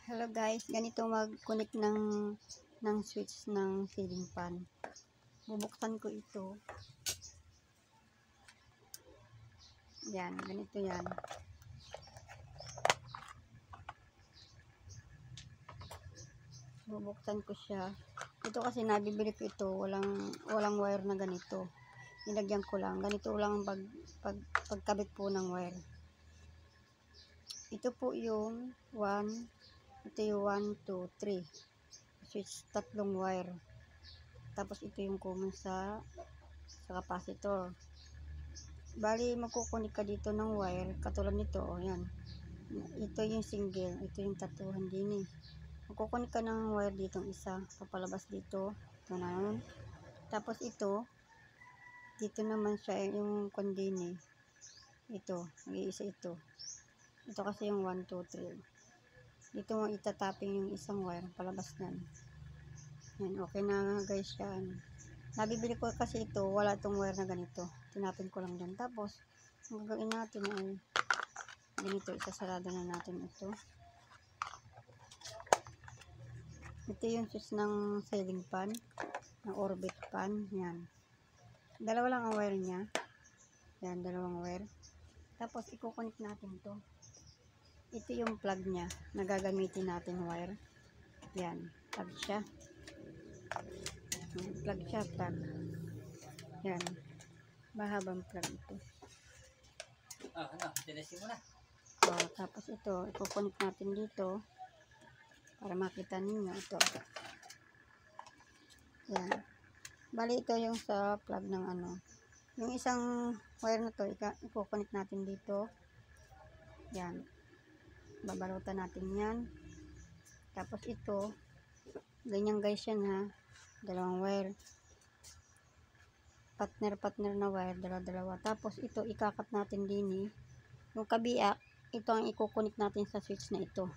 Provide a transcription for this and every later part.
Hello guys, ganito mag-connect ng switch ng ceiling fan. Bubuksan ko ito. Yan, ganito yan. Bubuksan ko siya. Ito kasi nabibili ko ito, walang wire na ganito. Nilagyan ko lang, ganito lang pagkabit po ng wire. Ito po yung 1, ito yung 1, 2, 3. Switch, tatlong wire. Tapos ito yung common sa capacitor. Bali, magkukunik ka dito ng wire, katulad nito, o yan. Ito yung single, ito yung tatuhan din eh. Magkukunik ka ng wire dito isa, papalabas dito, ito na yun. Tapos ito, dito naman siya yung kondini. Ito, mag-iisa ito. Ito kasi yung 1, 2, 3. Dito mo itatapping yung isang wire, palabas nan. Yan, okay na guys yan. Nabibili ko kasi ito, wala itong wire na ganito. Tinapin ko lang dyan. Tapos, ang gagawin natin ay ganito, isasarado na natin ito. Ito yung switch ng ceiling fan, ng orbit fan. Yan. Dalawa lang ang wire niya. Yan, dalawang wire. Tapos, i-connect natin to. Ito yung plug niya na gagamitin natin wire. Yan, plug siya. Plug siya, plug. Yan. Mahabang plug ito. Tinasin mo na. Tapos ito, i-connect natin dito para makita ninyo ito. Yan. Bali ito yung sa plug ng ano. Yung isang wire na to, i-connect natin dito. Yan. Babalutan natin yan. Tapos ito, ganyan guys yan ha. Dalawang wire. Partner na wire, dalawa-dalawa. Tapos ito, ikakat natin din eh. Yung kabiak, ito ang i-connect natin sa switch na ito.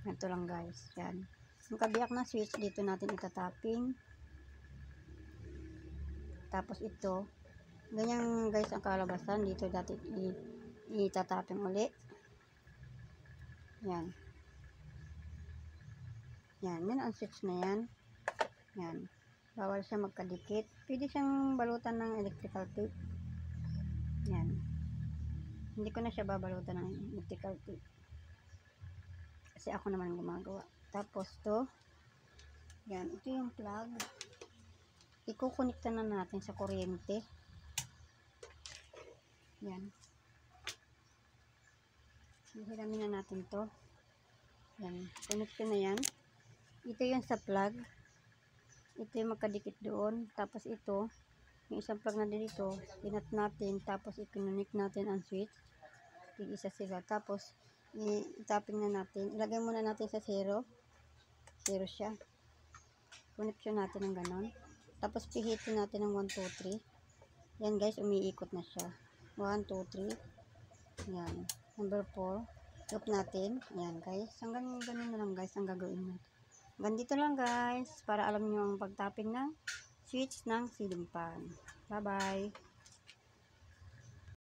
Ito lang guys. Yan. Yung kabiak na switch, dito natin itatapping. Tapos ito, ganyan guys ang kalabasan. Dito dati itatapping uli. Yan. Yan. Yan ang switch na yan. Yan. Bawal siya magkadikit. Pwede siyang balutan ng electrical tape. Yan. Hindi ko na siya babalutan ng electrical tape. Kasi ako naman gumagawa. Tapos to. Yan. Ito yung plug. Ikukunikta na natin sa kuryente. Yan. Hiramin na natin to. Yan. Connect na yan. Ito yung sa plug. Ito yung magkadikit doon. Tapos ito, yung isang plug na dito, pinat natin. Tapos i-connect natin ang switch. Tig-isa sila. Tapos, i-tapping na natin. Ilagay muna natin sa 0. 0 siya. Connection natin ng ganon. Tapos, pihitin natin ng 1, 2, 3. Yan guys, umiikot na siya. 1, 2, 3. Yan. Number 4. Loop natin. Yan guys. Hanggang ganun na lang guys ang gagawin natin. Ganito lang guys, para alam nyo ang pagtapping ng switch ng ceiling fan. Bye bye!